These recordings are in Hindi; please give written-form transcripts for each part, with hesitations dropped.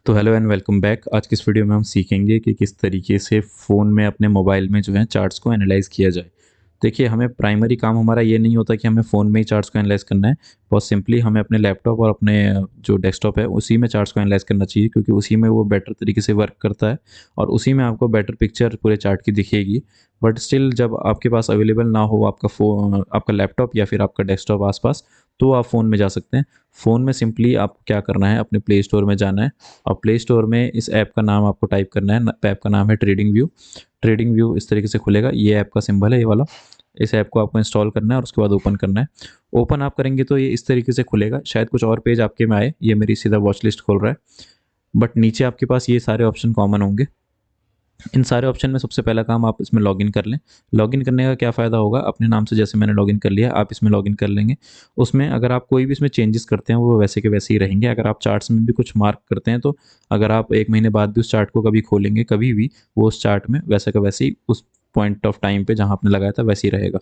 तो हेलो एंड वेलकम बैक। आज की इस वीडियो में हम सीखेंगे कि किस तरीके से फ़ोन में अपने मोबाइल में जो है चार्ट्स को एनालाइज़ किया जाए। देखिए, हमें प्राइमरी काम हमारा ये नहीं होता कि हमें फ़ोन में ही चार्ट्स को एनालाइज़ करना है। बहुत सिंपली हमें अपने लैपटॉप और अपने जो डेस्कटॉप है उसी में चार्ट्स को एनालाइज़ करना चाहिए, क्योंकि उसी में वो बेटर तरीके से वर्क करता है और उसी में आपको बेटर पिक्चर पूरे चार्ट की दिखेगी। बट स्टिल जब आपके पास अवेलेबल ना हो आपका लैपटॉप या फिर आपका डेस्कटॉप आस-पास, तो आप फ़ोन में जा सकते हैं। फ़ोन में सिंपली आपको क्या करना है, अपने प्ले स्टोर में जाना है और प्ले स्टोर में इस ऐप का नाम आपको टाइप करना है। ऐप का नाम है ट्रेडिंग व्यू। ट्रेडिंग व्यू इस तरीके से खुलेगा, ये ऐप का सिंबल है ये वाला। इस ऐप को आपको इंस्टॉल करना है और उसके बाद ओपन करना है। ओपन आप करेंगे तो ये इस तरीके से खुलेगा। शायद कुछ और पेज आपके में आए, ये मेरी सीधा वॉच लिस्ट खोल रहा है। बट नीचे आपके पास ये सारे ऑप्शन कॉमन होंगे। इन सारे ऑप्शन में सबसे पहला काम आप इसमें लॉगिन कर लें। लॉगिन करने का क्या फ़ायदा होगा, अपने नाम से जैसे मैंने लॉगिन कर लिया, आप इसमें लॉगिन कर लेंगे। उसमें अगर आप कोई भी इसमें चेंजेस करते हैं वो वैसे के वैसे ही रहेंगे। अगर आप चार्ट्स में भी कुछ मार्क करते हैं तो अगर आप 1 महीने बाद भी उस चार्ट को कभी खोलेंगे कभी भी, वो उस चार्ट में वैसे का वैसे ही उस पॉइंट ऑफ टाइम पे जहाँ आपने लगाया था वैसे ही रहेगा।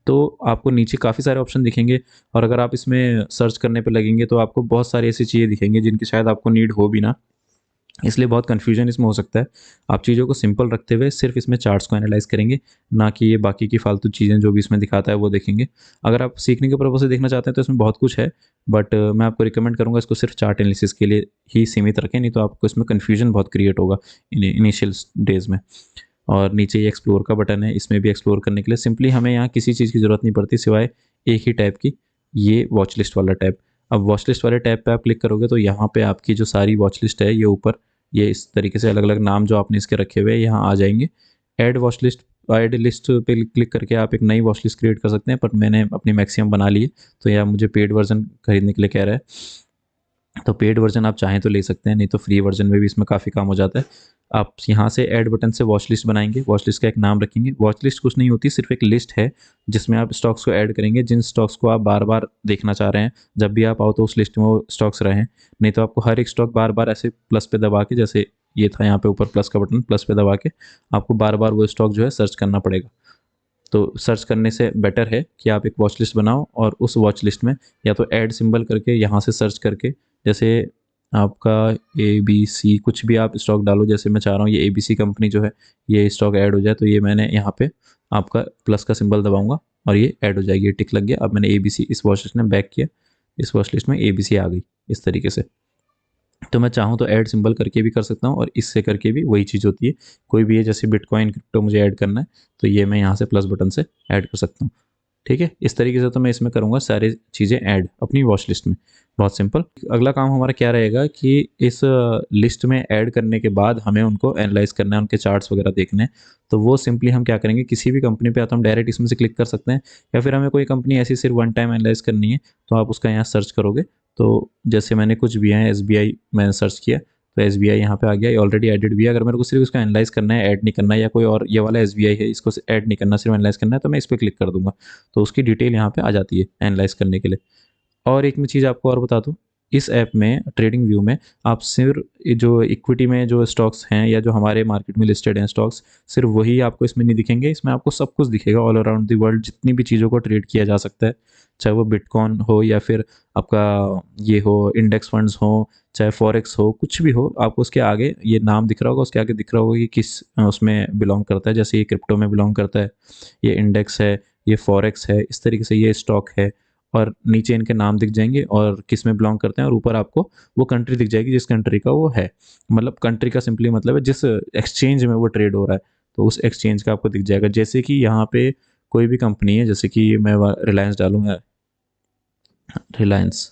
तो आपको नीचे काफ़ी सारे ऑप्शन दिखेंगे और अगर आप इसमें सर्च करने पे लगेंगे तो आपको बहुत सारी ऐसी चीज़ें दिखेंगी जिनकी शायद आपको नीड हो भी ना। इसलिए बहुत कन्फ्यूजन इसमें हो सकता है। आप चीज़ों को सिंपल रखते हुए सिर्फ इसमें चार्ट्स को एनालाइज़ करेंगे, ना कि ये बाकी की फालतू चीज़ें जो भी इसमें दिखाता है वो देखेंगे। अगर आप सीखने के पर्पज़ से देखना चाहते हैं तो इसमें बहुत कुछ है, बट मैं आपको रिकमेंड करूँगा इसको सिर्फ चार्ट एनालिसिस के लिए ही सीमित रखें, नहीं तो आपको इसमें कन्फ्यूजन बहुत क्रिएट होगा इनिशियल डेज़ में। और नीचे ये एक्सप्लोर का बटन है, इसमें भी एक्सप्लोर करने के लिए सिंपली हमें यहाँ किसी चीज़ की ज़रूरत नहीं पड़ती सिवाय एक ही टैब की, ये वॉच लिस्ट वाला टैब। अब वॉच लिस्ट वाले टैब पे आप क्लिक करोगे तो यहाँ पे आपकी जो सारी वॉच लिस्ट है ये ऊपर ये इस तरीके से अलग-अलग नाम जो आपने इसके रखे हुए हैं यहाँ आ जाएँगे। ऐड लिस्ट पे क्लिक करके आप एक नई वॉच लिस्ट क्रिएट कर सकते हैं, पर मैंने अपनी मैक्सिमम बना ली है, तो यहाँ मुझे पेड वर्ज़न खरीदने के लिए कह रहा है। तो पेड वर्ज़न आप चाहें तो ले सकते हैं, नहीं तो फ्री वर्ज़न में भी इसमें काफ़ी काम हो जाता है। आप यहाँ से ऐड बटन से वॉच लिस्ट बनाएँगे, वॉच लिस्ट का एक नाम रखेंगे। वॉच लिस्ट कुछ नहीं होती, सिर्फ़ एक लिस्ट है जिसमें आप स्टॉक्स को ऐड करेंगे, जिन स्टॉक्स को आप बार-बार देखना चाह रहे हैं। जब भी आप आओ तो उस लिस्ट में वो स्टॉक्स रहें, नहीं तो आपको हर एक स्टॉक बार-बार ऐसे प्लस पे दबा के, जैसे ये था यहाँ पे ऊपर प्लस का बटन, प्लस पे दबा के आपको बार-बार वो स्टॉक जो है सर्च करना पड़ेगा। तो सर्च करने से बेटर है कि आप एक वॉच लिस्ट बनाओ और उस वॉच लिस्ट में या तो ऐड सिंबल करके यहाँ से सर्च करके, जैसे आपका ABC कुछ भी आप स्टॉक डालो, जैसे मैं चाह रहा हूँ ये ABC कंपनी जो है ये स्टॉक ऐड हो जाए, तो ये मैंने यहाँ पे आपका प्लस का सिंबल दबाऊंगा और ये ऐड हो जाएगी, ये टिक लग गया। अब मैंने ABC इस वॉच लिस्ट में बैक किया, इस वॉच लिस्ट में ABC आ गई इस तरीके से। तो मैं चाहूँ तो ऐड सिंबल करके भी कर सकता हूँ और इससे करके भी वही चीज़ होती है। कोई भी है, जैसे बिटकॉइन क्रिप्टो मुझे ऐड करना है तो ये मैं यहाँ से प्लस बटन से ऐड कर सकता हूँ। ठीक है, इस तरीके से तो मैं इसमें करूँगा सारी चीज़ें ऐड अपनी वॉच लिस्ट में। बहुत सिंपल। अगला काम हमारा क्या रहेगा कि इस लिस्ट में ऐड करने के बाद हमें उनको एनालाइज़ करना है, उनके चार्ट्स वगैरह देखने हैं। तो वो सिंपली हम क्या करेंगे, किसी भी कंपनी पे या तो हम डायरेक्ट इसमें से क्लिक कर सकते हैं, या फिर हमें कोई कंपनी ऐसी सिर्फ वन टाइम एनालाइज़ करनी है तो आप उसका यहाँ सर्च करोगे। तो जैसे मैंने कुछ भी है, SBI मैंने सर्च किया तो SBI यहाँ पे आ गया, ये ऑलरेडी एडेड भी है। अगर मेरे को सिर्फ इसका एनालाइज़ करना है, ऐड नहीं करना है, या कोई और ये वाला SBI है इसको ऐड नहीं करना, सिर्फ एनालाइज़ करना है, तो मैं इस पर क्लिक कर दूंगा। तो उसकी डिटेल यहाँ पे आ जाती है एनालाइज़ करने के लिए। और एक मैं चीज़ आपको और बता दूँ, इस ऐप में ट्रेडिंग व्यू में आप सिर्फ ये जो इक्विटी में जो स्टॉक्स हैं या जो हमारे मार्केट में लिस्टेड हैं स्टॉक्स, सिर्फ वही आपको इसमें नहीं दिखेंगे। इसमें आपको सब कुछ दिखेगा, ऑल अराउंड द वर्ल्ड जितनी भी चीज़ों को ट्रेड किया जा सकता है, चाहे वो बिटकॉइन हो या फिर आपका ये हो इंडेक्स फंड्स हो, चाहे फॉरेक्स हो, कुछ भी हो, आपको उसके आगे ये नाम दिख रहा होगा, उसके आगे दिख रहा होगा कि किस उसमें बिलोंग करता है। जैसे ये क्रिप्टो में बिलोंग करता है, ये इंडेक्स है, ये फॉरेक्स है, इस तरीके से ये स्टॉक है। और नीचे इनके नाम दिख जाएंगे और किस में बिलोंग करते हैं, और ऊपर आपको वो कंट्री दिख जाएगी जिस कंट्री का वो है। मतलब कंट्री का सिंपली मतलब है जिस एक्सचेंज में वो ट्रेड हो रहा है, तो उस एक्सचेंज का आपको दिख जाएगा। जैसे कि यहाँ पे कोई भी कंपनी है, जैसे कि मैं रिलायंस डालूंगा, रिलायंस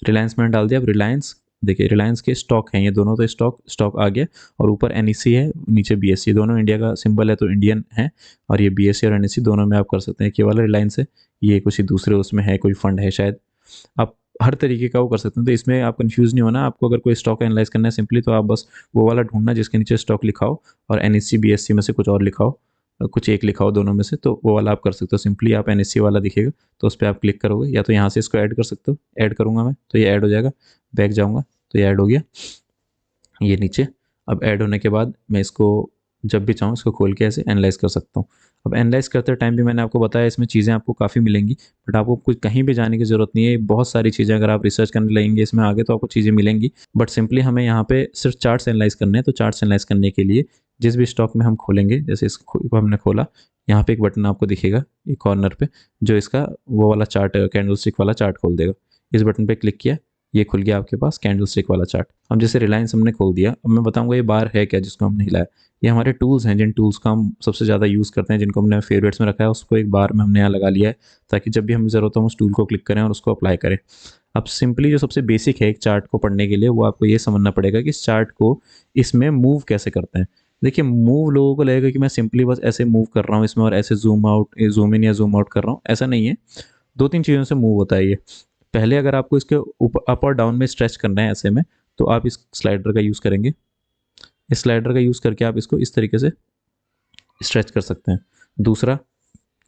रिलायंस मैंने डाल दिया। अब रिलायंस, देखिए रिलायंस के स्टॉक हैं ये दोनों, तो स्टॉक आ गया। और ऊपर NEC है, नीचे BSE, दोनों इंडिया का सिंबल है तो इंडियन है। और ये BSE और NEC दोनों में आप कर सकते हैं। केवल रिलायंस है, ये कुछ ही दूसरे उसमें है, कोई फंड है शायद। आप हर तरीके का वो कर सकते हैं, तो इसमें आप कंफ्यूज नहीं होना। आपको अगर कोई स्टॉक एनालाइज करना है सिंपली, तो आप बस वो वाला ढूंढना जिसके नीचे स्टॉक लिखा हो और NSE BSE में से कुछ और लिखा हो, कुछ एक लिखा हो दोनों में से, तो वो वाला आप कर सकते हो। सिंपली आप NSE वाला दिखेगा तो उस पर आप क्लिक करोगे, या तो यहाँ से इसको ऐड कर सकते हो। ऐड करूँगा मैं तो ये ऐड हो जाएगा, बैक जाऊँगा तो ये ऐड हो गया, ये नीचे। अब ऐड होने के बाद मैं इसको जब भी चाहूँ इसको खोल के ऐसे एनालाइज़ कर सकता हूँ। अब एनालाइज़ करते टाइम भी मैंने आपको बताया इसमें चीज़ें आपको काफ़ी मिलेंगी, बट आपको कुछ कहीं भी जाने की ज़रूरत नहीं है। बहुत सारी चीज़ें अगर आप रिसर्च करने लगेंगे इसमें आगे तो आपको चीज़ें मिलेंगी, बट सिंपली हमें यहाँ पे सिर्फ चार्ट्स एनालाइज़ करने हैं। तो चार्ट्स एनालाइज़ करने के लिए जिस भी स्टॉक में हम खोलेंगे, जैसे इसको हमने खोला, यहाँ पे एक बटन आपको दिखेगा एक कॉर्नर पे, जो इसका वो वाला चार्ट कैंडलस्टिक वाला चार्ट खोल देगा। इस बटन पे क्लिक किया, ये खुल गया आपके पास कैंडलस्टिक वाला चार्ट। अब जैसे रिलायंस हमने खोल दिया, अब मैं बताऊंगा ये बार है क्या जिसको हमने हिलाया। ये हमारे टूल्स हैं, जिन टूल्स का हम सबसे ज़्यादा यूज़ करते हैं, जिनको हमने फेवरेट्स में रखा है, उसको एक बार में हमने यहाँ लगा लिया है, ताकि जब भी हमें ज़रूरत हो हम उस टूल को क्लिक करें और उसको अप्लाई करें। अब सिंपली जो सबसे बेसिक है एक चार्ट को पढ़ने के लिए, वो आपको ये समझना पड़ेगा कि इस चार्ट को इसमें मूव कैसे करते हैं। देखिए, मूव लोगों को लगेगा कि मैं सिंपली बस ऐसे मूव कर रहा हूँ इसमें और ऐसे जूम आउट, जूम इन या जूम आउट कर रहा हूँ, ऐसा नहीं है। 2-3 चीज़ों से मूव होता है ये। पहले अगर आपको इसके ऊपर अप और डाउन में स्ट्रेच करना है ऐसे में, तो आप इस स्लाइडर का यूज़ करेंगे। इस स्लाइडर का यूज़ करके आप इसको इस तरीके से स्ट्रेच कर सकते हैं। दूसरा,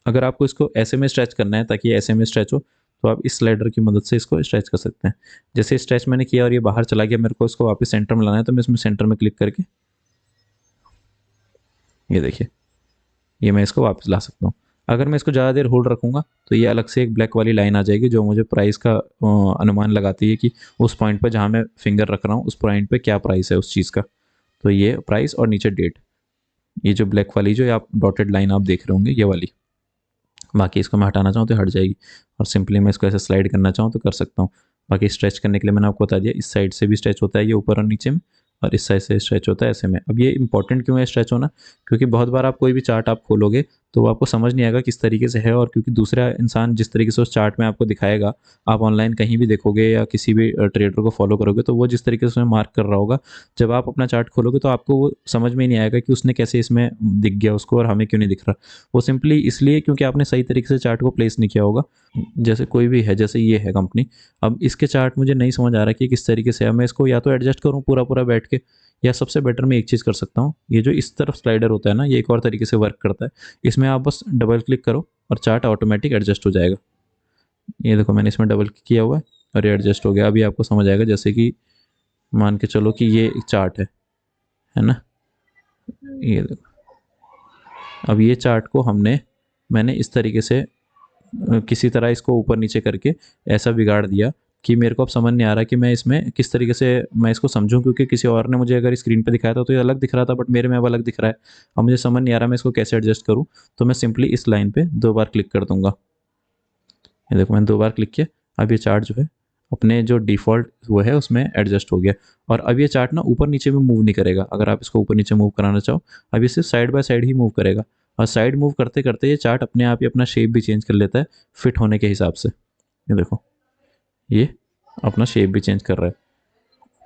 अगर आपको इसको ऐसे में स्ट्रेच करना है ताकि ऐसे में स्ट्रेच हो, तो आप इस स्लाइडर की मदद से इसको स्ट्रेच कर सकते हैं। जैसे स्ट्रेच मैंने किया और ये बाहर चला गया, मेरे को इसको वापस सेंटर में लाना है, तो मैं इसमें सेंटर में क्लिक करके ये देखिए, ये मैं इसको वापस ला सकता हूँ। अगर मैं इसको ज़्यादा देर होल्ड रखूँगा तो ये अलग से एक ब्लैक वाली लाइन आ जाएगी, जो मुझे प्राइस का अनुमान लगाती है कि उस पॉइंट पर जहाँ मैं फिंगर रख रहा हूँ उस पॉइंट पे क्या प्राइस है उस चीज़ का। तो ये प्राइस और नीचे डेट, ये जो ब्लैक वाली जो आप डॉटेड लाइन आप देख रहे होंगे, ये वाली। बाकी इसको मैं हटाना चाहूँ तो हट जाएगी, और सिंपली मैं इसको ऐसे स्लाइड करना चाहूँ तो कर सकता हूँ। बाकी स्ट्रेच करने के लिए मैंने आपको बता दिया, इस साइड से भी स्ट्रेच होता है ये ऊपर और नीचे में, और इस साइड से स्ट्रेच होता है ऐसे में। अब ये इंपॉर्टेंट क्यों है स्ट्रेच होना? क्योंकि बहुत बार आप कोई भी चार्ट आप खोलोगे तो वो आपको समझ नहीं आएगा किस तरीके से है, और क्योंकि दूसरा इंसान जिस तरीके से उस चार्ट में आपको दिखाएगा, आप ऑनलाइन कहीं भी देखोगे या किसी भी ट्रेडर को फॉलो करोगे, तो वो जिस तरीके से उसमें मार्क कर रहा होगा, जब आप अपना चार्ट खोलोगे तो आपको वो समझ में ही नहीं आएगा कि उसने कैसे इसमें दिख गया उसको और हमें क्यों नहीं दिख रहा। वो सिंपली इसलिए क्योंकि आपने सही तरीके से चार्ट को प्लेस नहीं किया होगा। जैसे कोई भी है, जैसे ये है कंपनी, अब इसके चार्ट मुझे नहीं समझ आ रहा कि किस तरीके से है। मैं इसको या तो एडजस्ट करूँ पूरा पूरा बैठ के, या सबसे बेटर मैं एक चीज़ कर सकता हूँ, ये जो इस तरफ स्लाइडर होता है ना, ये एक और तरीके से वर्क करता है। इसमें आप बस डबल क्लिक करो और चार्ट ऑटोमेटिक एडजस्ट हो जाएगा। ये देखो, मैंने इसमें डबल क्लिक किया हुआ है और ये एडजस्ट हो गया। अभी आपको समझ आएगा, जैसे कि मान के चलो कि ये एक चार्ट है ना, ये देखो। अब ये चार्ट को मैंने इस तरीके से किसी तरह इसको ऊपर नीचे करके ऐसा बिगाड़ दिया कि मेरे को अब समझ नहीं आ रहा कि मैं इसमें किस तरीके से मैं इसको समझूं, क्योंकि किसी और ने मुझे अगर स्क्रीन पे दिखाया था तो ये अलग दिख रहा था, बट मेरे में अब अलग दिख रहा है। अब मुझे समझ नहीं आ रहा मैं इसको कैसे एडजस्ट करूं। तो मैं सिंपली इस लाइन पे 2 बार क्लिक कर दूंगा। ये देखो, मैंने 2 बार क्लिक किया, अब ये चार्ट जो है अपने जो डिफ़ॉल्ट वो है उसमें एडजस्ट हो गया। और अब ये चार्ट ना ऊपर नीचे भी मूव नहीं करेगा। अगर आप इसको ऊपर नीचे मूव कराना चाहो, अब ये सिर्फ side by side he move करेगा, और साइड मूव करते करते ये चार्ट अपने आप ही अपना शेप भी चेंज कर लेता है फिट होने के हिसाब से। ये देखो, ये अपना शेप भी चेंज कर रहा है।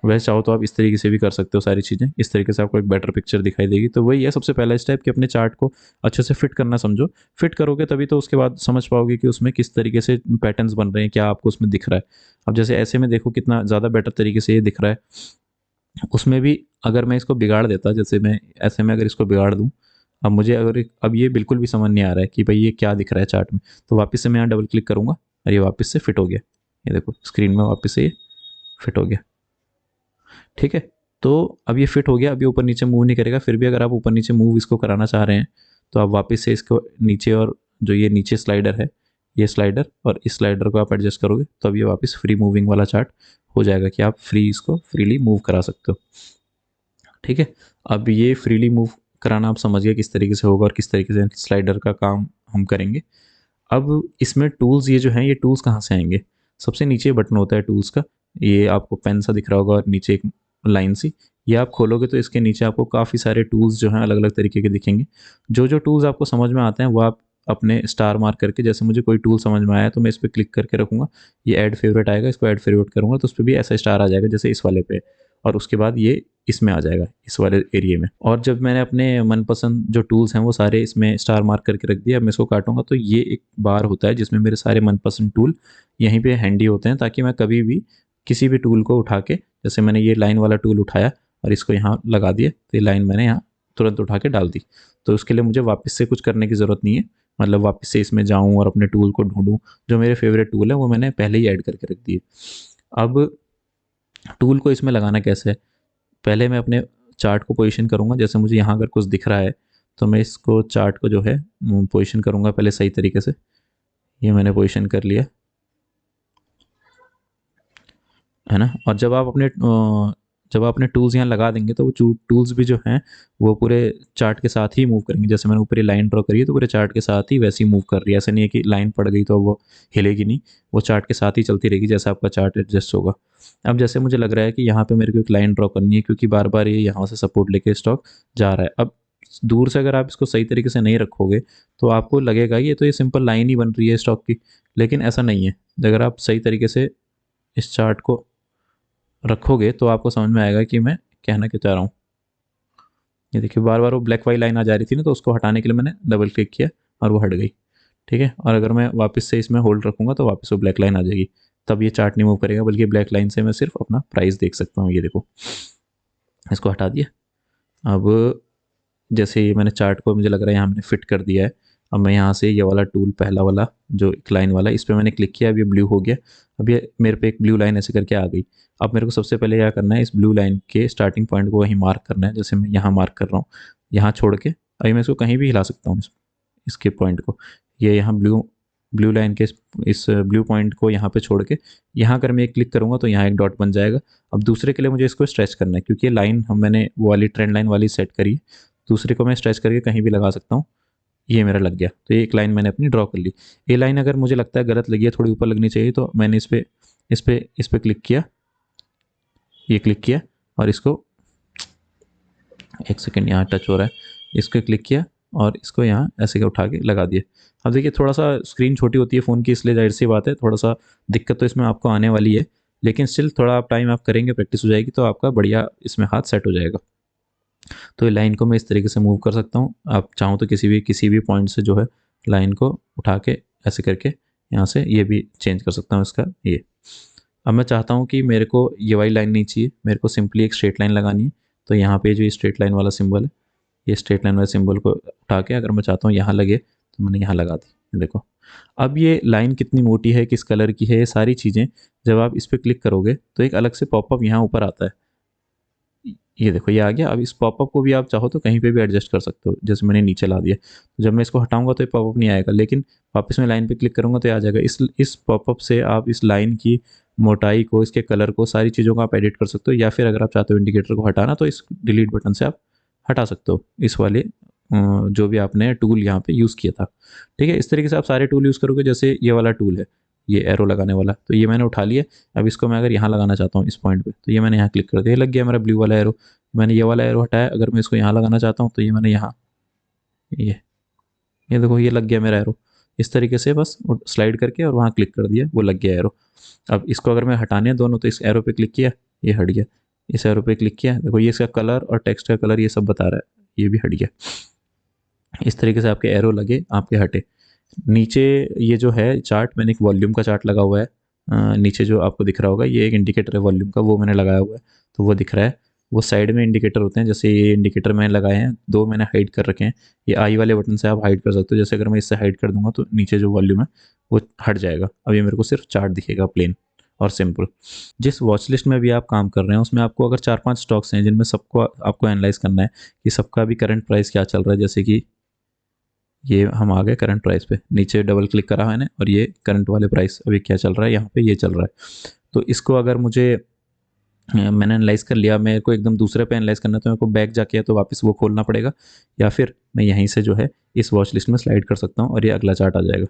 वैसे चाहो तो आप इस तरीके से भी कर सकते हो सारी चीज़ें, इस तरीके से आपको एक बेटर पिक्चर दिखाई देगी। तो वही है सबसे पहला स्टेप कि अपने चार्ट को अच्छे से फिट करना समझो। फिट करोगे तभी तो उसके बाद समझ पाओगे कि उसमें किस तरीके से पैटर्न्स बन रहे हैं, क्या आपको उसमें दिख रहा है। अब जैसे ऐसे में देखो कितना ज़्यादा बेटर तरीके से ये दिख रहा है। उसमें भी अगर मैं इसको बिगाड़ देता, जैसे मैं ऐसे में अगर इसको बिगाड़ दूँ, अब मुझे अगर अब ये बिल्कुल भी समझ नहीं आ रहा है कि भाई ये क्या दिख रहा है चार्ट में, तो वापस से मैं यहाँ डबल क्लिक करूँगा और ये वापस से फिट हो गया। ये देखो स्क्रीन में वापस से ये फिट हो गया। ठीक है, तो अब ये फिट हो गया, अब ये ऊपर नीचे मूव नहीं करेगा। फिर भी अगर आप ऊपर नीचे मूव इसको कराना चाह रहे हैं, तो आप वापस से इसको नीचे, और जो ये नीचे स्लाइडर है, ये स्लाइडर और इस स्लाइडर को आप एडजस्ट करोगे तो अब ये वापस फ्री मूविंग वाला चार्ट हो जाएगा कि आप इसको फ्रीली मूव करा सकते हो। ठीक है, अब ये फ्रीली मूव कराना आप समझ गए किस तरीके से होगा और किस तरीके से स्लाइडर का काम हम करेंगे। अब इसमें टूल्स ये जो हैं, ये टूल्स कहाँ से आएंगे? सबसे नीचे बटन होता है टूल्स का, ये आपको पेन सा दिख रहा होगा और नीचे एक लाइन सी। ये आप खोलोगे तो इसके नीचे आपको काफ़ी सारे टूल्स जो हैं अलग अलग तरीके के दिखेंगे। जो जो टूल्स आपको समझ में आते हैं वो आप अपने स्टार मार्क करके, जैसे मुझे कोई टूल समझ में आया तो मैं इस पर क्लिक करके रखूँगा, ये ऐड फेवरेट आएगा, इसको ऐड फेवरेट करूँगा तो उस पर भी ऐसा स्टार आ जाएगा जैसे इस वाले पे, और उसके बाद ये इसमें आ जाएगा इस वाले एरिया में। और जब मैंने अपने मनपसंद जो टूल्स हैं वो सारे इसमें स्टार मार्क करके रख दिया, अब मैं इसको काटूंगा तो ये एक बार होता है जिसमें मेरे सारे मनपसंद टूल यहीं पे हैंडी होते हैं, ताकि मैं कभी भी किसी भी टूल को उठा के, जैसे मैंने ये लाइन वाला टूल उठाया और इसको यहाँ लगा दिया, तो ये लाइन मैंने यहाँ तुरंत उठा के डाल दी। तो उसके लिए मुझे वापस से कुछ करने की ज़रूरत नहीं है, मतलब वापस से इसमें जाऊँ और अपने टूल को ढूंढूँ। जो मेरे फेवरेट टूल है वो मैंने पहले ही ऐड करके रख दिए। अब टूल को इसमें लगाना कैसे है? पहले मैं अपने चार्ट को पोजीशन करूँगा, जैसे मुझे यहाँ अगर कुछ दिख रहा है तो मैं इसको चार्ट को जो है पोजीशन करूँगा पहले सही तरीके से। ये मैंने पोजीशन कर लिया है ना। और जब आप अपने टूल्स यहाँ लगा देंगे तो वो टूल्स भी जो हैं वो पूरे चार्ट के साथ ही मूव करेंगे। जैसे मैंने ऊपर लाइन ड्रॉ करी है तो पूरे चार्ट के साथ ही वैसे ही मूव कर रही है। ऐसा नहीं है कि लाइन पड़ गई तो वो हिलेगी नहीं, वो चार्ट के साथ ही चलती रहेगी जैसा आपका चार्ट एडजस्ट होगा। अब जैसे मुझे लग रहा है कि यहाँ पे मेरे को एक लाइन ड्रॉ करनी है, क्योंकि बार बार ये यहाँ से सपोर्ट लेके स्टॉक जा रहा है। अब दूर से अगर आप इसको सही तरीके से नहीं रखोगे तो आपको लगेगा ये तो ये सिंपल लाइन ही बन रही है स्टॉक की, लेकिन ऐसा नहीं है। अगर आप सही तरीके से इस चार्ट को रखोगे तो आपको समझ में आएगा कि मैं कहना क्या चाह रहा हूँ। ये देखिए बार बार वो ब्लैक वाली लाइन आ जा रही थी ना, तो उसको हटाने के लिए मैंने डबल क्लिक किया और वो हट गई। ठीक है, और अगर मैं वापस से इसमें होल्ड रखूँगा तो वापस वो ब्लैक लाइन आ जाएगी, तब ये चार्ट नहीं मूव करेगा, बल्कि ब्लैक लाइन से मैं सिर्फ अपना प्राइस देख सकता हूँ। ये देखो, इसको हटा दिया। अब जैसे ये मैंने चार्ट को मुझे लग रहा है यहाँ मैंने फिट कर दिया है। अब मैं यहाँ से ये वाला टूल पहला वाला जो एक लाइन वाला इस पर मैंने क्लिक किया, अब ये ब्लू हो गया। अब ये मेरे पे एक ब्लू लाइन ऐसे करके आ गई। अब मेरे को सबसे पहले क्या करना है, इस ब्लू लाइन के स्टार्टिंग पॉइंट को वहीं मार्क करना है, जैसे मैं यहाँ मार्क कर रहा हूँ, यहाँ छोड़ के। अभी मैं इसको कहीं भी हिला सकता हूँ, इसके पॉइंट को। ये यहाँ ब्लू ब्लू लाइन के इस ब्लू पॉइंट को यहाँ पे छोड़ के यहाँ अगर मैं एक क्लिक करूँगा तो यहाँ एक डॉट बन जाएगा। अब दूसरे के लिए मुझे इसको स्ट्रेच करना है, क्योंकि ये लाइन मैंने वो वाली ट्रेंड लाइन वाली सेट करी, दूसरे को मैं स्ट्रेच करके कहीं भी लगा सकता हूँ। ये मेरा लग गया, तो ये एक लाइन मैंने अपनी ड्रॉ कर ली। ये लाइन अगर मुझे लगता है गलत लगी है, थोड़ी ऊपर लगनी चाहिए, तो मैंने इस पे क्लिक किया, ये क्लिक किया और इसको एक सेकेंड यहाँ टच हो रहा है, इसको क्लिक किया और इसको यहाँ ऐसे के उठा के लगा दिया। अब देखिए थोड़ा सा स्क्रीन छोटी होती है फ़ोन की, इसलिए जाहिर सी बात है थोड़ा सा दिक्कत तो इसमें आपको आने वाली है, लेकिन स्टिल थोड़ा आप टाइम आप करेंगे, प्रैक्टिस हो जाएगी तो आपका बढ़िया इसमें हाथ सेट हो जाएगा। तो ये लाइन को मैं इस तरीके से मूव कर सकता हूँ। आप चाहो तो किसी भी पॉइंट से जो है लाइन को उठा के ऐसे करके यहाँ से ये भी चेंज कर सकता हूँ इसका ये। अब मैं चाहता हूँ कि मेरे को ये वाली लाइन नहीं चाहिए, मेरे को सिंपली एक स्ट्रेट लाइन लगानी है। तो यहाँ पे जो ये स्ट्रेट लाइन वाला सिंबल है, ये स्ट्रेट लाइन वाले सिंबल को उठा के अगर मैं चाहता हूँ यहाँ लगे तो मैंने यहाँ लगा दी। देखो अब ये लाइन कितनी मोटी है, किस कलर की है, ये सारी चीज़ें जब आप इस पर क्लिक करोगे तो एक अलग से पॉपअप यहाँ ऊपर आता है। ये देखो ये आ गया। अब इस पॉपअप को भी आप चाहो तो कहीं पे भी एडजस्ट कर सकते हो, जैसे मैंने नीचे ला दिया, तो जब मैं इसको हटाऊंगा तो ये पॉपअप नहीं आएगा, लेकिन वापस मैं लाइन पे क्लिक करूंगा तो ये आ जाएगा। इस पॉपअप से आप इस लाइन की मोटाई को, इसके कलर को, सारी चीज़ों को आप एडिट कर सकते हो, या फिर अगर आप चाहते हो इंडिकेटर को हटाना तो इस डिलीट बटन से आप हटा सकते हो इस वाले जो भी आपने टूल यहाँ पे यूज़ किया था। ठीक है, इस तरीके से आप सारे टूल यूज़ करोगे। जैसे ये वाला टूल है, ये एरो लगाने वाला, तो ये मैंने उठा लिया। अब इसको मैं अगर यहाँ लगाना चाहता हूँ इस पॉइंट पे, तो ये मैंने यहाँ क्लिक कर दिया, लग गया मेरा ब्लू वाला एरो। मैंने ये वाला एरो हटाया, अगर मैं इसको यहाँ लगाना चाहता हूँ तो ये मैंने यहाँ ये देखो ये लग गया मेरा एरो। इस तरीके से बस स्लाइड करके और वहाँ क्लिक कर दिया, वो लग गया एरो। अब इसको अगर मैं हटाने दोनों, तो इस एरो पे क्लिक किया, ये हट गया। इस एरो पे क्लिक किया, देखो ये इसका कलर और टेक्स्ट का कलर ये सब बता रहा है, ये भी हट गया। इस तरीके से आपके एरो लगे, आपके हटे। नीचे ये जो है चार्ट, मैंने एक वॉल्यूम का चार्ट लगा हुआ है। नीचे जो आपको दिख रहा होगा ये एक इंडिकेटर है वॉल्यूम का, वो मैंने लगाया हुआ है, तो वो दिख रहा है। वो साइड में इंडिकेटर होते हैं, जैसे ये इंडिकेटर मैंने लगाए हैं, दो मैंने हाइड कर रखे हैं। ये आई वाले बटन से आप हाइड कर सकते हो, जैसे अगर मैं इससे हाइड कर दूंगा तो नीचे जो वॉल्यूम है वो हट जाएगा। अब ये मेरे को सिर्फ चार्ट दिखेगा प्लेन और सिंपल। जिस वॉच लिस्ट में भी आप काम कर रहे हैं उसमें आपको अगर 4-5 स्टॉक्स हैं जिनमें सबको आपको एनालाइज करना है कि सबका भी करंट प्राइस क्या चल रहा है। जैसे कि ये हम आ गए करंट प्राइस पे, नीचे डबल क्लिक करा मैंने और ये करंट वाले प्राइस अभी क्या चल रहा है, यहाँ पे ये चल रहा है। तो इसको अगर मुझे मैंने एनालाइज कर लिया, मेरे को एकदम दूसरे पे एनालाइज करना है, तो मेरे को बैक जाके तो वापस वो खोलना पड़ेगा, या फिर मैं यहीं से जो है इस वॉच लिस्ट में स्लाइड कर सकता हूँ और ये अगला चार्ट आ जाएगा।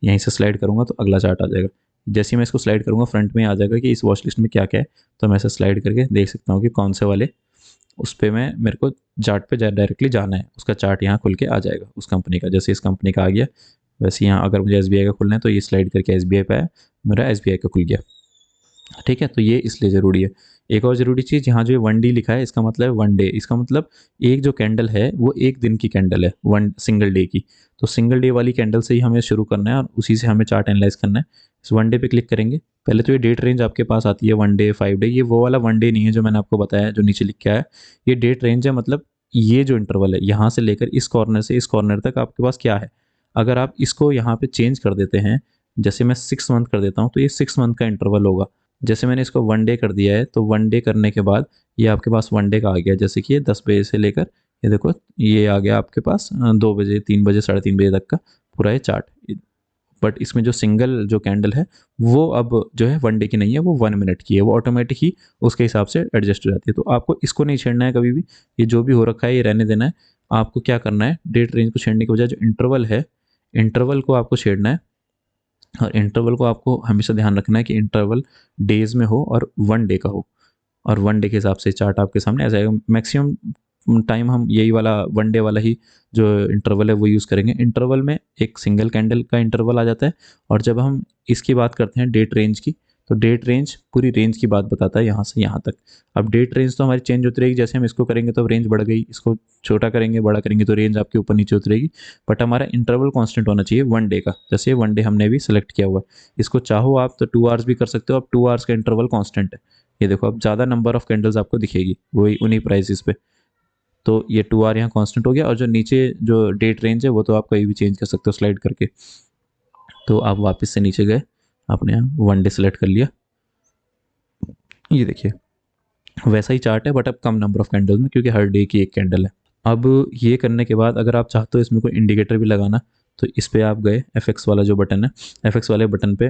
यहीं से स्लाइड करूँगा तो अगला चार्ट आ जाएगा। जैसे ही मैं इसको स्लाइड करूँगा फ्रंट में आ जाएगा कि इस वॉच लिस्ट में क्या क्या है, तो मैं ऐसे स्लाइड करके देख सकता हूँ कि कौन से वाले उस पर मैं मेरे को चार्ट पे डायरेक्टली जाना है, उसका चार्ट यहाँ खुल के आ जाएगा उस कंपनी का। जैसे इस कंपनी का आ गया, वैसे यहाँ अगर मुझे एसबीआई का खुलना है तो ये स्लाइड करके एसबीआई पे आया, मेरा एसबीआई का खुल गया। ठीक है, तो ये इसलिए ज़रूरी है। एक और ज़रूरी चीज़, यहाँ जो ये 1 डी लिखा है इसका मतलब है 1 डे, इसका मतलब एक जो कैंडल है वो एक दिन की कैंडल है, वन सिंगल डे की। तो सिंगल डे वाली कैंडल से ही हमें शुरू करना है और उसी से हमें चार्ट एनालाइज करना है। इस 1 डे पे क्लिक करेंगे, पहले तो ये डेट रेंज आपके पास आती है 1 डे 5 डे, ये वो वाला 1 डे नहीं है जो मैंने आपको बताया जो नीचे लिख के आया। ये डेट रेंज है, मतलब ये जो इंटरवल है यहाँ से लेकर इस कॉर्नर से इस कॉर्नर तक आपके पास क्या है। अगर आप इसको यहाँ पे चेंज कर देते हैं, जैसे मैं 6 मंथ कर देता हूँ, तो ये 6 मंथ का इंटरवल होगा। जैसे मैंने इसको 1 डे कर दिया है, तो 1 डे करने के बाद ये आपके पास 1 डे का आ गया। जैसे कि ये 10 बजे से लेकर ये देखो ये आ गया आपके पास 2 बजे, 3 बजे, साढ़े 3 बजे तक का पूरा ये चार्ट। बट इसमें जो सिंगल जो कैंडल है वो अब जो है 1 डे की नहीं है, वो 1 मिनट की है, वो ऑटोमेटिक ही उसके हिसाब से एडजस्ट हो जाती है। तो आपको इसको नहीं छेड़ना है कभी भी, ये जो भी हो रखा है ये रहने देना है। आपको क्या करना है, डेट रेंज को छेड़ने के बजाय जो इंटरवल है, इंटरवल को आपको छेड़ना है। और इंटरवल को आपको हमेशा ध्यान रखना है कि इंटरवल डेज में हो और 1 डे का हो, और 1 डे के हिसाब से चार्ट आपके सामने आ जाएगा। मैक्सिमम टाइम हम यही वाला 1 डे वाला ही जो इंटरवल है वो यूज़ करेंगे। इंटरवल में एक सिंगल कैंडल का इंटरवल आ जाता है। और जब हम इसकी बात करते हैं डेट रेंज की, तो डेट रेंज पूरी रेंज की बात बताता है यहाँ से यहाँ तक। अब डेट रेंज तो हमारी चेंज होती रहेगी, जैसे हम इसको करेंगे तो रेंज बढ़ गई, इसको छोटा करेंगे बड़ा करेंगे तो रेंज आपके ऊपर नीचे उतरेगी। बट हमारा इंटरवल कांस्टेंट होना चाहिए 1 डे का। जैसे 1 डे हमने भी सिलेक्ट किया हुआ है, इसको चाहो आप तो 2 आवर्स भी कर सकते हो। अब 2 आवर्स का इंटरवल कांस्टेंट है, ये देखो अब ज़्यादा नंबर ऑफ कैंडल्स आपको दिखेगी वही उन्हीं प्राइसेस पे। तो ये 2 आर यहाँ कांस्टेंट हो गया। और जो नीचे जो डेट रेंज है वो तो आप कहीं भी चेंज कर सकते हो स्लाइड करके। तो आप वापस से नीचे गए, आपने यहाँ 1 डे सेलेक्ट कर लिया, ये देखिए वैसा ही चार्ट है बट अब कम नंबर ऑफ कैंडल में, क्योंकि हर डे की एक कैंडल है। अब ये करने के बाद अगर आप चाहते हो इसमें कोई इंडिकेटर भी लगाना, तो इस पर आप गए, एफ वाला जो बटन है, एफ वाले बटन पे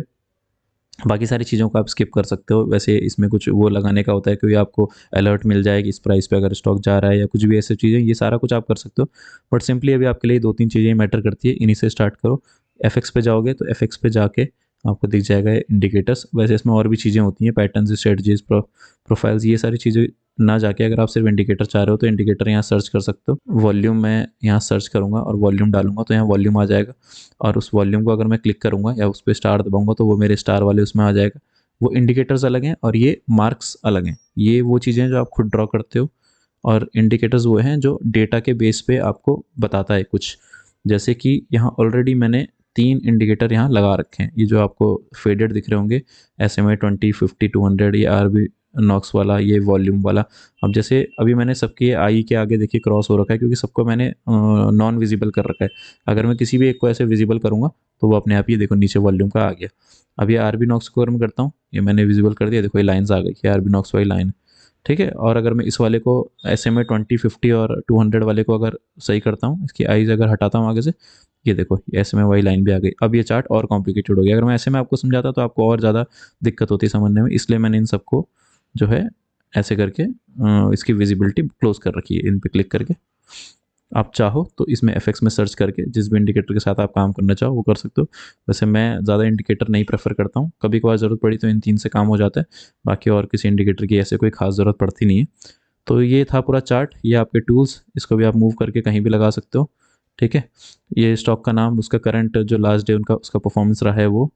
बाकी सारी चीज़ों को आप स्किप कर सकते हो। वैसे इसमें कुछ वो लगाने का होता है कि आपको अलर्ट मिल जाएगी इस प्राइस पे अगर स्टॉक जा रहा है या कुछ भी ऐसी चीज़ें, ये सारा कुछ आप कर सकते हो। बट सिंपली अभी आपके लिए 2-3 चीज़ें मैटर करती है, इन्हीं से स्टार्ट करो। एफ पे जाओगे तो एफ पे जाके आपको दिख जाएगा इंडिकेटर्स। वैसे इसमें और भी चीज़ें होती हैं, पैटर्न्स, स्ट्रेटजीज, प्रोफाइल्स, ये सारी चीज़ें ना जाके अगर आप सिर्फ इंडिकेटर चाह रहे हो तो इंडिकेटर यहाँ सर्च कर सकते हो। वॉल्यूम मैं यहाँ सर्च करूँगा और वॉल्यूम डालूंगा तो यहाँ वॉल्यूम आ जाएगा। और उस वॉल्यूम को अगर मैं क्लिक करूँगा या उस पर स्टार दबाऊंगा तो वो मेरे स्टार वाले उसमें आ जाएगा। वो इंडिकेटर्स अलग हैं और ये मार्क्स अलग हैं। ये वो चीज़ें हैं जो आप खुद ड्रॉ करते हो, और इंडिकेटर्स वो हैं जो डेटा के बेस पे आपको बताता है कुछ। जैसे कि यहाँ ऑलरेडी मैंने 3 इंडिकेटर यहाँ लगा रखे हैं, ये जो आपको फेडेड दिख रहे होंगे, SMA 20, 50, 200, ये RB नॉक्स वाला, ये वॉल्यूम वाला। अब जैसे अभी मैंने सबके आई के आगे देखिए क्रॉस हो रखा है, क्योंकि सबको मैंने नॉन विजिबल कर रखा है। अगर मैं किसी भी एक को ऐसे विजिबल करूँगा तो वो अपने आप ही देखो नीचे वॉल्यूम का आ गया। अब ये RB नॉक्स को अगर मैं करता हूँ, ये मैंने विजिबल कर दिया, देखो ये लाइन्स आ गई, ये RB नॉक्स वाली लाइन, ठीक है। और अगर मैं इस वाले को SMA 20, 50 और 200 वाले को अगर सही करता हूँ, इसकी आईज अगर हटाता हूँ आगे से, ये देखो SMA वाली लाइन भी आ गई। अब ये चार्ट और कॉम्प्लिकेटेड हो गया। अगर मैं ऐसे में आपको समझाता तो आपको और ज़्यादा दिक्कत होती समझने में, इसलिए मैंने इन सबको जो है ऐसे करके इसकी विजिबिलिटी क्लोज कर रखी है, इन पे क्लिक करके। आप चाहो तो इसमें एफ में सर्च करके जिस भी इंडिकेटर के साथ आप काम करना चाहो वो कर सकते हो। वैसे मैं ज़्यादा इंडिकेटर नहीं प्रेफर करता हूँ, कभी कभार ज़रूरत पड़ी तो इन 3 से काम हो जाता है, बाकी और किसी इंडिकेटर की ऐसे कोई खास ज़रूरत पड़ती नहीं है। तो ये था पूरा चार्ट, ये आपके टूल्स, इसको भी आप मूव करके कहीं भी लगा सकते हो, ठीक है। ये स्टॉक का नाम, उसका करंट जो लास्ट डे उनका उसका परफॉर्मेंस रहा है वो,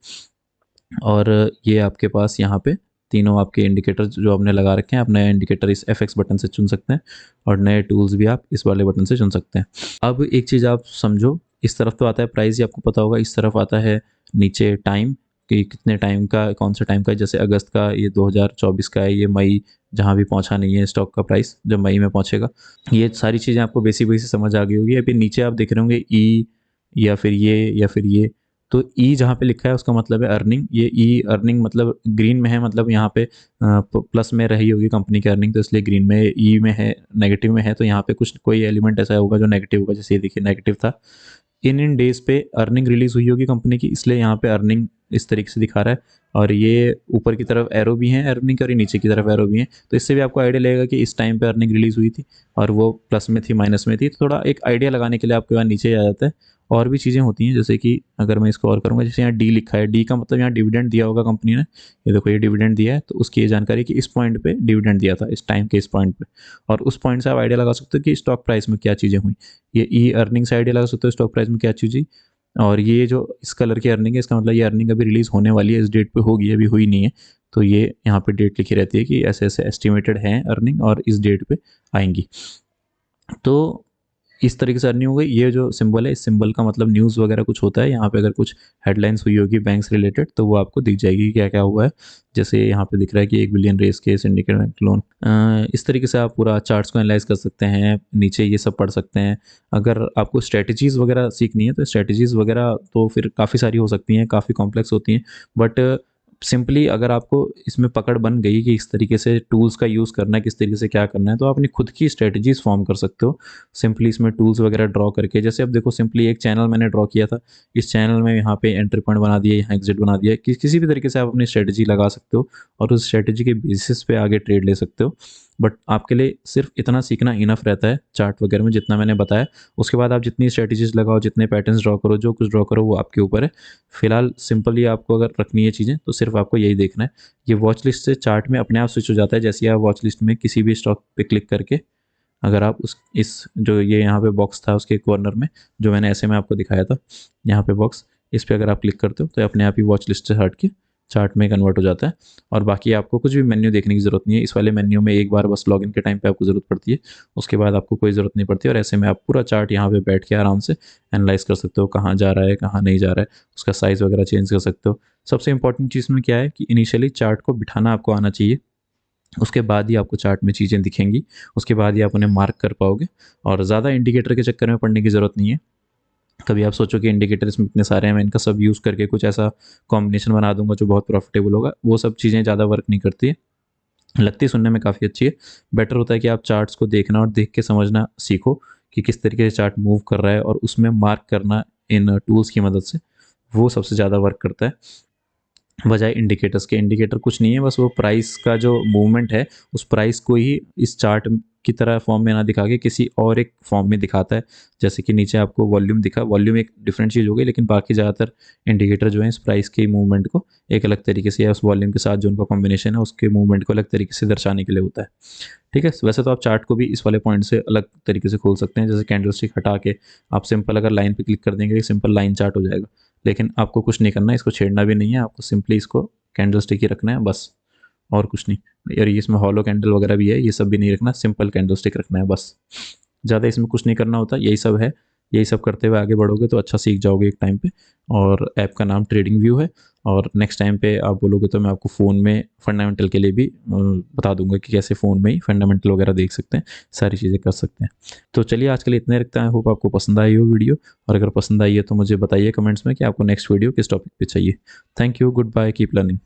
और ये आपके पास यहाँ पे तीनों आपके इंडिकेटर जो आपने लगा रखे हैं, आप नया इंडिकेटर इस एफ बटन से चुन सकते हैं, और नए टूल्स भी आप इस वाले बटन से चुन सकते हैं। अब एक चीज़ आप समझो, इस तरफ तो आता है प्राइस, ये आपको पता होगा, इस तरफ आता है नीचे टाइम, कि कितने टाइम का, कौन से टाइम का है। जैसे अगस्त का, ये 2024 का है, ये मई जहाँ भी पहुँचा नहीं है स्टॉक का प्राइस, जब मई में पहुँचेगा। ये सारी चीज़ें आपको बेसिक बेसिक समझ आ गई होगी। अभी नीचे आप देख रहे होंगे ई, या फिर ये, या फिर ये। तो ई जहाँ पे लिखा है उसका मतलब है अर्निंग, ये ई अर्निंग मतलब ग्रीन में है, मतलब यहाँ पे प्लस में रही होगी कंपनी की अर्निंग, तो इसलिए ग्रीन में। ई में है, नेगेटिव में है, तो यहाँ पे कुछ कोई एलिमेंट ऐसा होगा जो नेगेटिव होगा। जैसे ये देखिए नेगेटिव था, इन डेज पे अर्निंग रिलीज हुई होगी कंपनी की, इसलिए यहाँ पे अर्निंग इस तरीके से दिखा रहा है। और ये ऊपर की तरफ एरो भी हैं अर्निंग के, और ये नीचे की तरफ एरो भी हैं, तो इससे भी आपको आइडिया लगेगा कि इस टाइम पे अर्निंग रिलीज हुई थी और वो प्लस में थी, माइनस में थी। तो थोड़ा एक आइडिया लगाने के लिए आपके वहाँ नीचे आ जाता है। और भी चीज़ें होती हैं, जैसे कि अगर मैं इसको और करूँगा, जैसे यहाँ डी लिखा है, डी का मतलब यहाँ डिविडेंड दिया होगा कंपनी ने, ये देखो ये डिविडेंड दिया है, तो उसकी ये जानकारी कि इस पॉइंट पे डिविडेंड दिया था, इस टाइम के इस पॉइंट पे। और उस पॉइंट से आप आइडिया लगा सकते हो कि स्टॉक प्राइस में क्या चीज़ें हुई। ये ई अर्निंग से आइडिया लगा सकते हो स्टॉक प्राइस में क्या चीज़ हुई। और ये जो इस कलर की अर्निंग है, इसका मतलब ये अर्निंग अभी रिलीज़ होने वाली है, इस डेट पे होगी, अभी हुई नहीं है। तो ये यहाँ पे डेट लिखी रहती है कि ऐसे ऐसे एस्टिमेटेड हैं अर्निंग और इस डेट पे आएंगी। तो इस तरीके से अर्निंग हो गई। ये जो सिंबल है, इस सिंबल का मतलब न्यूज़ वगैरह कुछ होता है। यहाँ पे अगर कुछ हेडलाइंस हुई होगी बैंक से रिलेटेड तो वो आपको दिख जाएगी कि क्या क्या हुआ है। जैसे यहाँ पे दिख रहा है कि 1 बिलियन रेस के सिंडिकेट बैंक लोन। इस तरीके से आप पूरा चार्ट्स को एनालाइज कर सकते हैं, नीचे ये सब पढ़ सकते हैं। अगर आपको स्ट्रेटजीज़ वगैरह सीखनी है तो स्ट्रेटजीज़ वगैरह तो फिर काफ़ी सारी हो सकती हैं, काफ़ी कॉम्प्लेक्स होती हैं, बट सिंपली अगर आपको इसमें पकड़ बन गई कि इस तरीके से टूल्स का यूज़ करना है, किस तरीके से क्या करना है, तो आप अपनी खुद की स्ट्रेटजीज फॉर्म कर सकते हो सिंपली इसमें टूल्स वगैरह ड्रॉ करके। जैसे अब देखो, सिंपली एक चैनल मैंने ड्रॉ किया था, इस चैनल में यहाँ पे एंट्री पॉइंट बना दिया, यहाँ एग्जिट बना दिया, किसी भी तरीके से आप अपनी स्ट्रेटजी लगा सकते हो और उस स्ट्रेटजी के बेसिस पे आगे ट्रेड ले सकते हो। बट आपके लिए सिर्फ इतना सीखना इनफ रहता है चार्ट वगैरह में, जितना मैंने बताया। उसके बाद आप जितनी स्ट्रेटजीज लगाओ, जितने पैटर्न्स ड्रॉ करो, जो कुछ ड्रॉ करो, वो आपके ऊपर है। फिलहाल सिंपली आपको अगर रखनी है चीज़ें तो सिर्फ आपको यही देखना है। ये वॉच लिस्ट से चार्ट में अपने आप स्विच हो जाता है। जैसे आप वॉच लिस्ट में किसी भी स्टॉक पे क्लिक करके, अगर आप उस इस जो ये यहाँ पे बॉक्स था उसके कॉर्नर में, जो मैंने ऐसे में आपको दिखाया था, यहाँ पे बॉक्स, इस पे अगर आप क्लिक करते हो तो अपने आप ही वॉच लिस्ट से हट के चार्ट में कन्वर्ट हो जाता है। और बाकी आपको कुछ भी मेन्यू देखने की ज़रूरत नहीं है। इस वाले मेन्यू में एक बार बस लॉगिन के टाइम पे आपको ज़रूरत पड़ती है, उसके बाद आपको कोई ज़रूरत नहीं पड़ती। और ऐसे में आप पूरा चार्ट यहाँ पे बैठ के आराम से एनालाइज कर सकते हो, कहाँ जा रहा है, कहाँ नहीं जा रहा है, उसका साइज़ वगैरह चेंज कर सकते हो। सबसे इंपॉर्टेंट चीज़ में क्या है कि इनिशियली चार्ट को बिठाना आपको आना चाहिए, उसके बाद ही आपको चार्ट में चीज़ें दिखेंगी, उसके बाद ही आप उन्हें मार्क कर पाओगे। और ज़्यादा इंडिकेटर के चक्कर में पड़ने की ज़रूरत नहीं है। कभी आप सोचो कि इंडिकेटर इसमें इतने सारे हैं, मैं इनका सब यूज़ करके कुछ ऐसा कॉम्बिनेशन बना दूंगा जो बहुत प्रॉफिटेबल होगा, वो सब चीज़ें ज़्यादा वर्क नहीं करती है। लगती सुनने में काफ़ी अच्छी है। बेटर होता है कि आप चार्ट्स को देखना और देख के समझना सीखो कि किस तरीके से चार्ट मूव कर रहा है, और उसमें मार्क करना इन टूल्स की मदद से, वो सबसे ज़्यादा वर्क करता है बजाय इंडिकेटर्स के। इंडिकेटर कुछ नहीं है, बस वो प्राइस का जो मूवमेंट है, उस प्राइस को ही इस चार्ट की तरह फॉर्म में ना दिखा के किसी और एक फॉर्म में दिखाता है। जैसे कि नीचे आपको वॉल्यूम दिखा, वॉल्यूम एक डिफरेंट चीज़ हो गई, लेकिन बाकी ज़्यादातर इंडिकेटर जो है इस प्राइस के मूवमेंट को एक अलग तरीके से, या उस वॉल्यूम के साथ जो उनका कॉम्बिनेशन है उसके मूवमेंट को अलग तरीके से दर्शाने के लिए होता है। ठीक है, वैसे तो आप चार्ट को भी इस वाले पॉइंट से अलग तरीके से खोल सकते हैं। जैसे कैंडल स्टिक हटा के आप सिंपल अगर लाइन पे क्लिक कर देंगे, सिंपल लाइन चार्ट हो जाएगा। लेकिन आपको कुछ नहीं करना है, इसको छेड़ना भी नहीं है, आपको सिंपली इसको कैंडल स्टिक ही रखना है बस, और कुछ नहीं। और ये इसमें हॉलो कैंडल वगैरह भी है, ये सब भी नहीं रखना, सिंपल कैंडल स्टिक रखना है बस। ज़्यादा इसमें कुछ नहीं करना होता, यही सब है। यही सब करते हुए आगे बढ़ोगे तो अच्छा सीख जाओगे एक टाइम पे। और ऐप का नाम ट्रेडिंग व्यू है। और नेक्स्ट टाइम पे आप बोलोगे तो मैं आपको फ़ोन में फंडामेंटल के लिए भी बता दूंगा कि कैसे फ़ोन में ही फंडामेंटल वगैरह देख सकते हैं, सारी चीज़ें कर सकते हैं। तो चलिए आज के लिए इतने रखते हैं। आई होप आपको पसंद आई हो वीडियो, और अगर पसंद आई है तो मुझे बताइए कमेंट्स में कि आपको नेक्स्ट वीडियो किस टॉपिक पे चाहिए। Thank you, goodbye, keep learning.